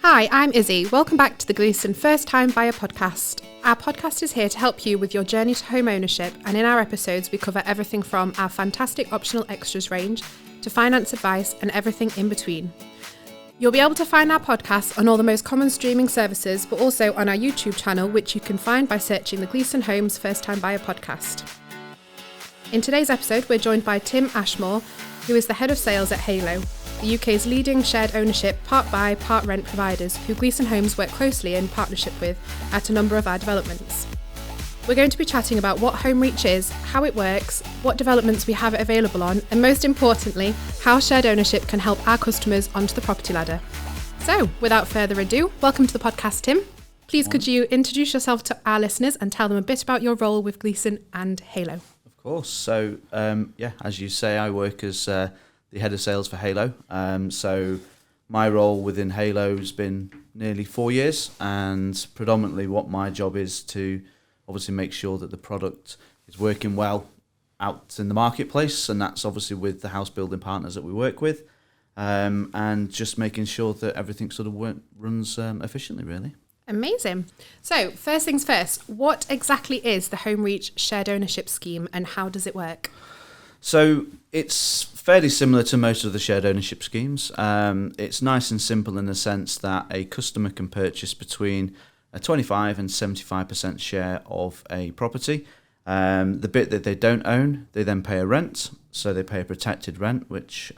Hi, I'm Izzy. Welcome back to the Gleeson First Time Buyer podcast. Our podcast is here to help you with your journey to home ownership, and in our episodes we cover everything from our fantastic optional extras range to finance advice and everything in between. You'll be able to find our podcast on all the most common streaming services, but also on our YouTube channel, which you can find by searching the Gleeson Homes First Time Buyer podcast. In today's episode, we're joined by Tim Ashmore, who is the Head of Sales at Heylo, the UK's leading shared ownership part buy, part rent providers who Gleeson Homes work closely in partnership with at a number of our developments. We're going to be chatting about what Home Reach is, how it works, what developments we have it available on, and most importantly, how shared ownership can help our customers onto the property ladder. So, without further ado, welcome to the podcast, Tim. Please could you introduce yourself to our listeners and tell them a bit about your role with Gleeson and Heylo? Of course. So, as you say, I work as the Head of Sales for Heylo. So my role within Heylo has been nearly 4 years, and predominantly what my job is to obviously make sure that the product is working well out in the marketplace, and that's obviously with the house building partners that we work with, and just making sure that everything sort of runs efficiently, really. Amazing. So first things first, what exactly is the Home Reach shared ownership scheme and how does it work? So it's fairly similar to most of the shared ownership schemes. It's nice and simple in the sense that a customer can purchase between a 25 and 75% share of a property. The bit that they don't own, they then pay a rent. So they pay a protected rent, which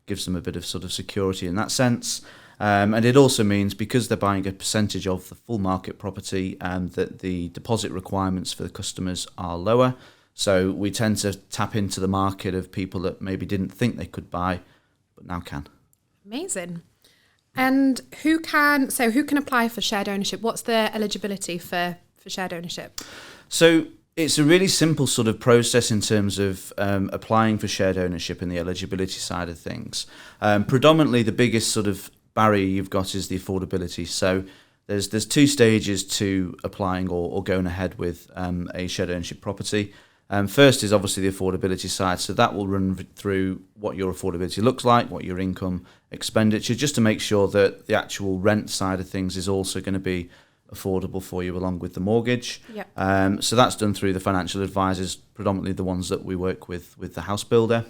gives them a bit of sort of security in that sense. And it also means, because they're buying a percentage of the full market property, that the deposit requirements for the customers are lower. So we tend to tap into the market of people that maybe didn't think they could buy, but now can. Amazing. And who can apply for shared ownership? What's the eligibility for shared ownership? So it's a really simple sort of process in terms of applying for shared ownership and the eligibility side of things. Predominantly the biggest sort of barrier you've got is the affordability. So there's two stages to applying or going ahead with a shared ownership property. First is obviously the affordability side, so that will run through what your affordability looks like, what your income expenditure, just to make sure that the actual rent side of things is also going to be affordable for you along with the mortgage. Yep. So that's done through the financial advisors, predominantly the ones that we work with the house builder.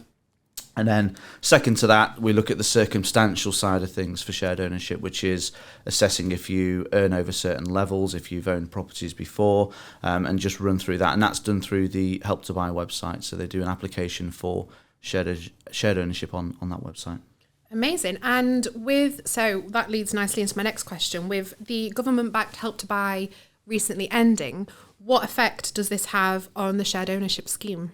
And then second to that, we look at the circumstantial side of things for shared ownership, which is assessing if you earn over certain levels, if you've owned properties before, and just run through that. And that's done through the Help to Buy website. So they do an application for shared ownership on that website. Amazing. And so that leads nicely into my next question. With the government-backed Help to Buy recently ending, what effect does this have on the shared ownership scheme?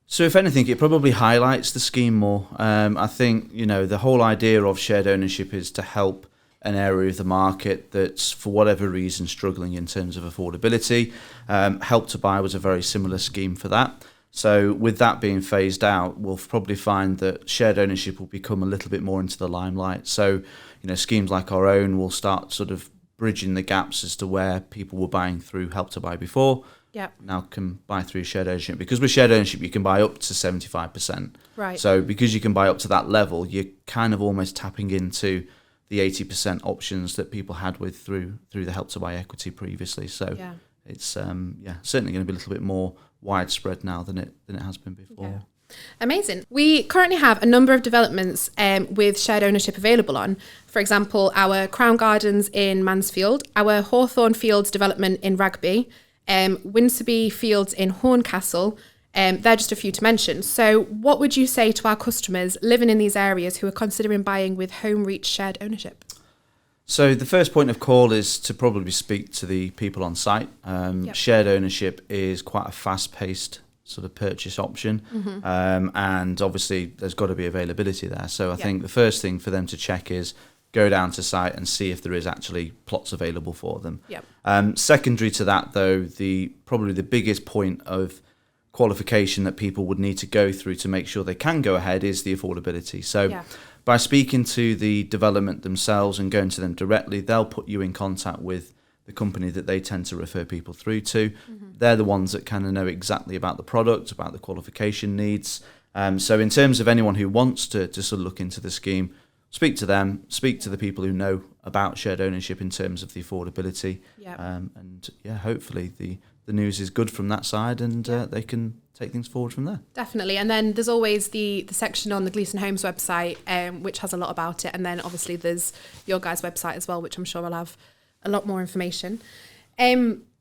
So if anything, it probably highlights the scheme more. I think, the whole idea of shared ownership is to help an area of the market that's, for whatever reason, struggling in terms of affordability. Help to Buy was a very similar scheme for that. So with that being phased out, we'll probably find that shared ownership will become a little bit more into the limelight. So, schemes like our own will start sort of bridging the gaps as to where people were buying through Help to Buy before. Yep. Now can buy through shared ownership. Because with shared ownership, you can buy up to 75%. Right. So because you can buy up to that level, you're kind of almost tapping into the 80% options that people had through the Help to Buy equity previously. So it's certainly going to be a little bit more widespread now than it has been before. Yeah. Amazing. We currently have a number of developments with shared ownership available on. For example, our Crown Gardens in Mansfield, our Hawthorne Fields development in Rugby, Winsoby Fields in Horncastle. They're just a few to mention. So what would you say to our customers living in these areas who are considering buying with Home Reach shared ownership? So the first point of call is to probably speak to the people on site. Shared ownership is quite a fast-paced sort of purchase option, and obviously there's got to be availability there. So I think the first thing for them to check is go down to site and see if there is actually plots available for them. Yep. Secondary to that, though, probably the biggest point of qualification that people would need to go through to make sure they can go ahead is the affordability. So by speaking to the development themselves and going to them directly, they'll put you in contact with the company that they tend to refer people through to. They're the ones that kind of know exactly about the product, about the qualification needs. So in terms of anyone who wants to sort of look into the scheme, speak to them, speak to the people who know about shared ownership in terms of the affordability. Hopefully the news is good from that side, and they can take things forward from there. Definitely. And then there's always the section on the Gleeson Homes website, which has a lot about it. And then obviously there's your guys' website as well, which I'm sure will have a lot more information.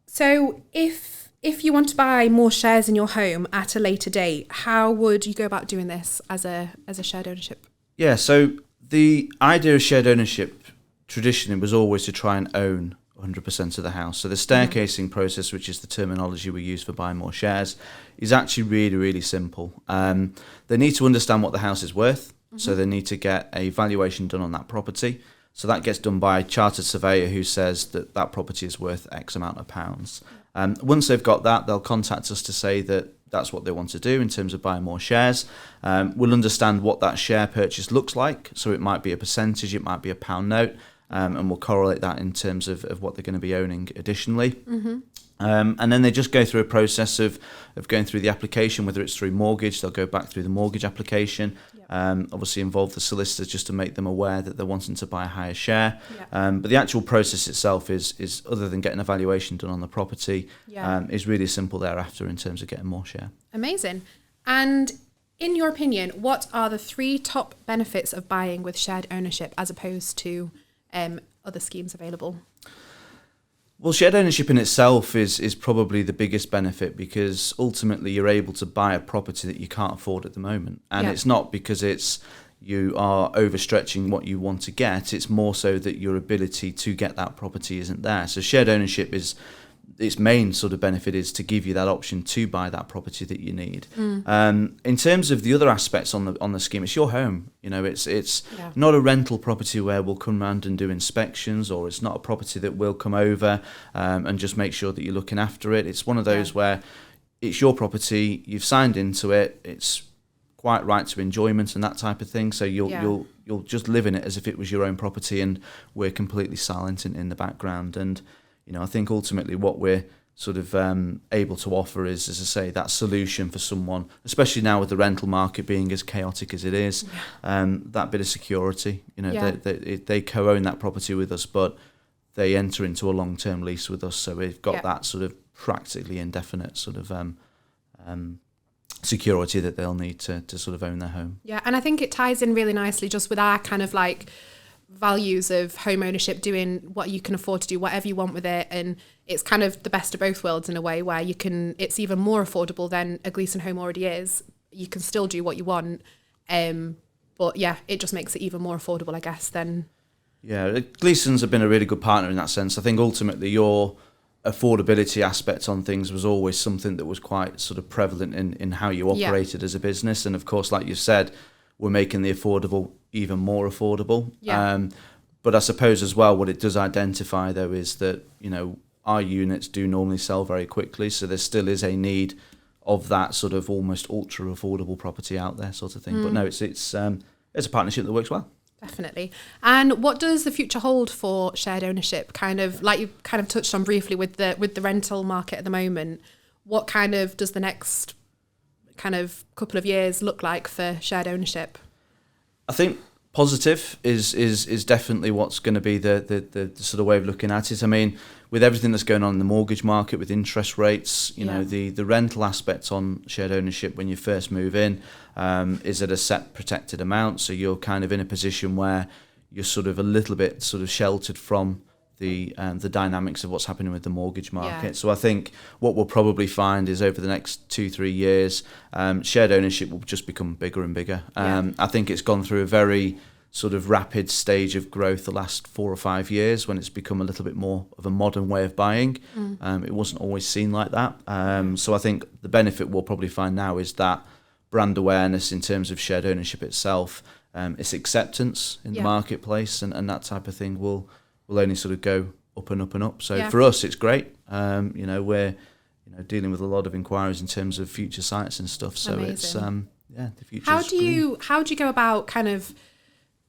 So if you want to buy more shares in your home at a later date, how would you go about doing this as a shared ownership? Yeah, so the idea of shared ownership traditionally was always to try and own 100% of the house. So the staircasing process, which is the terminology we use for buying more shares, is actually really, really simple. They need to understand what the house is worth. So they need to get a valuation done on that property. So that gets done by a chartered surveyor who says that that property is worth X amount of pounds. Once they've got that, they'll contact us to say that that's what they want to do in terms of buying more shares. We'll understand what that share purchase looks like. So it might be a percentage, it might be a pound note, and we'll correlate that in terms of what they're going to be owning additionally. And then they just go through a process of going through the application, whether it's through mortgage, they'll go back through the mortgage application, obviously involve the solicitors just to make them aware that they're wanting to buy a higher share. But the actual process itself is other than getting a valuation done on the property, is really simple thereafter in terms of getting more share. Amazing. And in your opinion, what are the 3 top benefits of buying with shared ownership as opposed to other schemes available? Well, shared ownership in itself is probably the biggest benefit, because ultimately you're able to buy a property that you can't afford at the moment. And it's not because you are overstretching what you want to get. It's more so that your ability to get that property isn't there. So shared ownership its main sort of benefit is to give you that option to buy that property that you need. In terms of the other aspects on the scheme, it's your home. You know, it's not a rental property where we'll come round and do inspections, or it's not a property that we'll come over and just make sure that you're looking after it. It's one of those where it's your property, you've signed into it, it's quite right to enjoyment and that type of thing. So you'll just live in it as if it was your own property, and we're completely silent in the background. And you know, I think ultimately what we're sort of able to offer is, as I say, that solution for someone, especially now with the rental market being as chaotic as it is, that bit of security. You know, they co-own that property with us, but they enter into a long-term lease with us, so we've got that sort of practically indefinite sort of security that they'll need to sort of own their home. Yeah, and I think it ties in really nicely just with our kind of like values of home ownership, doing what you can afford to do, whatever you want with it, and it's kind of the best of both worlds in a way, where it's even more affordable than a Gleeson home already is. You can still do what you want, but it just makes it even more affordable, I guess. Gleeson's have been a really good partner in that sense. I think ultimately your affordability aspect on things was always something that was quite sort of prevalent in how you operated as a business, and of course, like you said, we're making the affordable even more affordable. But I suppose as well, what it does identify though is that, you know, our units do normally sell very quickly, so there still is a need of that sort of almost ultra affordable property out there, sort of thing. But no, it's a partnership that works well. Definitely. And what does the future hold for shared ownership? Kind of like you kind of touched on briefly with the rental market at the moment. What kind of does the next kind of couple of years look like for shared ownership? I think positive is definitely what's going to be the sort of way of looking at it. I mean, with everything that's going on in the mortgage market, with interest rates, you know, the rental aspect on shared ownership when you first move in is at a set protected amount. So you're kind of in a position where you're sort of a little bit sort of sheltered from the dynamics of what's happening with the mortgage market. So I think what we'll probably find is over the next 2-3 years, shared ownership will just become bigger and bigger. I think it's gone through a very sort of rapid stage of growth the last 4 or 5 years, when it's become a little bit more of a modern way of buying. It wasn't always seen like that. So I think the benefit we'll probably find now is that brand awareness in terms of shared ownership itself, its acceptance in the marketplace, and that type of thing will only sort of go up and up and up. So for us, it's great. You know, we're dealing with a lot of inquiries in terms of future sites and stuff. So amazing. It's the future. How do you go about kind of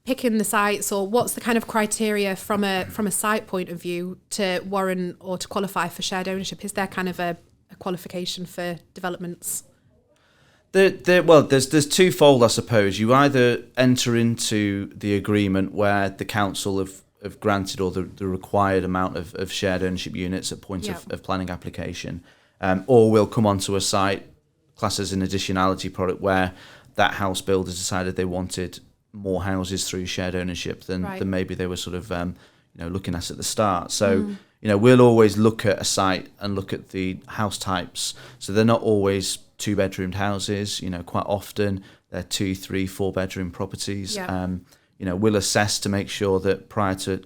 picking the sites, or what's the kind of criteria from a site point of view to warrant or to qualify for shared ownership? Is there kind of a qualification for developments? There's twofold, I suppose. You either enter into the agreement where the council have have granted or the required amount of shared ownership units at point of planning application, or will come onto a site classed as an additionality product where that house builder decided they wanted more houses through shared ownership than maybe they were sort of looking at the start. So we'll always look at a site and look at the house types. So they're not always 2-bedroomed houses. Quite often they're 2, 3, 4-bedroom properties. We'll assess to make sure that prior to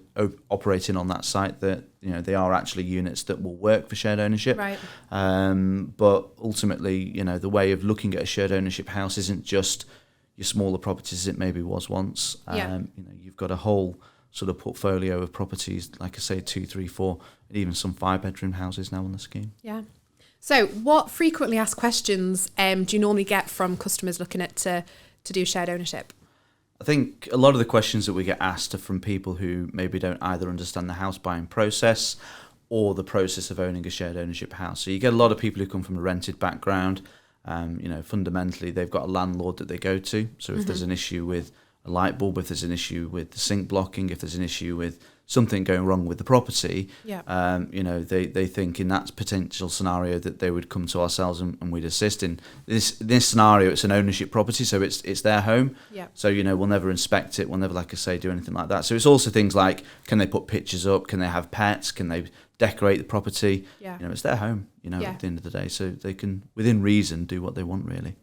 operating on that site that they are actually units that will work for shared ownership. Right. But ultimately, the way of looking at a shared ownership house isn't just your smaller properties as it maybe was once. You've got a whole sort of portfolio of properties, like I say, 2, 3, 4, and even some 5-bedroom houses now on the scheme. Yeah. So what frequently asked questions do you normally get from customers looking at to do shared ownership? I think a lot of the questions that we get asked are from people who maybe don't either understand the house buying process or the process of owning a shared ownership house. So you get a lot of people who come from a rented background. Fundamentally, they've got a landlord that they go to. So if there's an issue with a light bulb, if there's an issue with the sink blocking, if there's an issue with something going wrong with the property, they think in that potential scenario that they would come to ourselves and we'd assist. In this scenario, it's an ownership property, so it's their home. So we'll never inspect it, we'll never, like I say, do anything like that. So it's also things like, can they put pictures up, can they have pets, can they decorate the property? It's their home, at the end of the day, so they can, within reason, do what they want, really.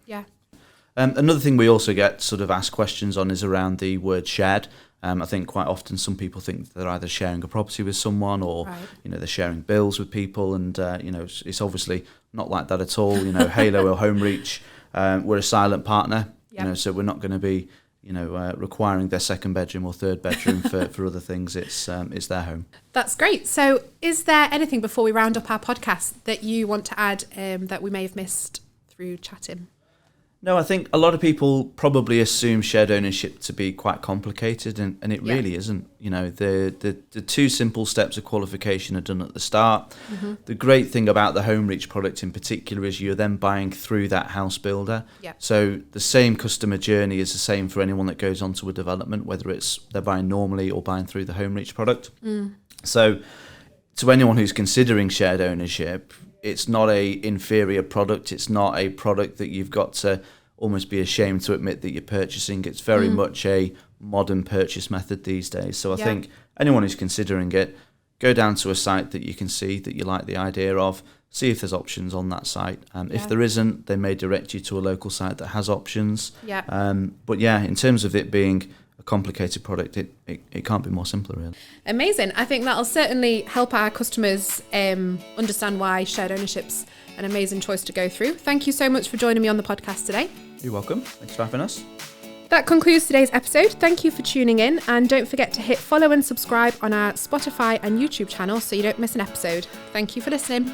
Another thing we also get sort of asked questions on is around the word shared. I think quite often some people think they're either sharing a property with someone or they're sharing bills with people, and it's obviously not like that at all. Heylo or Home Reach, we're a silent partner, so we're not going to be requiring their second bedroom or third bedroom for other things. It's their home. That's great. So is there anything before we round up our podcast that you want to add that we may have missed through chatting? No, I think a lot of people probably assume shared ownership to be quite complicated, and it really isn't. The 2 simple steps of qualification are done at the start. The great thing about the Home Reach product in particular is you're then buying through that house builder. So the same customer journey is the same for anyone that goes onto a development, whether it's they're buying normally or buying through the Home Reach product. So to anyone who's considering shared ownership, it's not a inferior product. It's not a product that you've got to almost be ashamed to admit that you're purchasing. It's very much a modern purchase method these days. So I think anyone who's considering it, go down to a site that you can see that you like the idea of, see if there's options on that site. If there isn't, they may direct you to a local site that has options. But in terms of it being a complicated product, it can't be more simpler, really. Amazing. I think that'll certainly help our customers understand why shared ownership's an amazing choice to go through. Thank you so much for joining me on the podcast today. You're welcome. Thanks for having us. That concludes today's episode. Thank you for tuning in, and don't forget to hit follow and subscribe on our Spotify and YouTube channel so you don't miss an episode. Thank you for listening.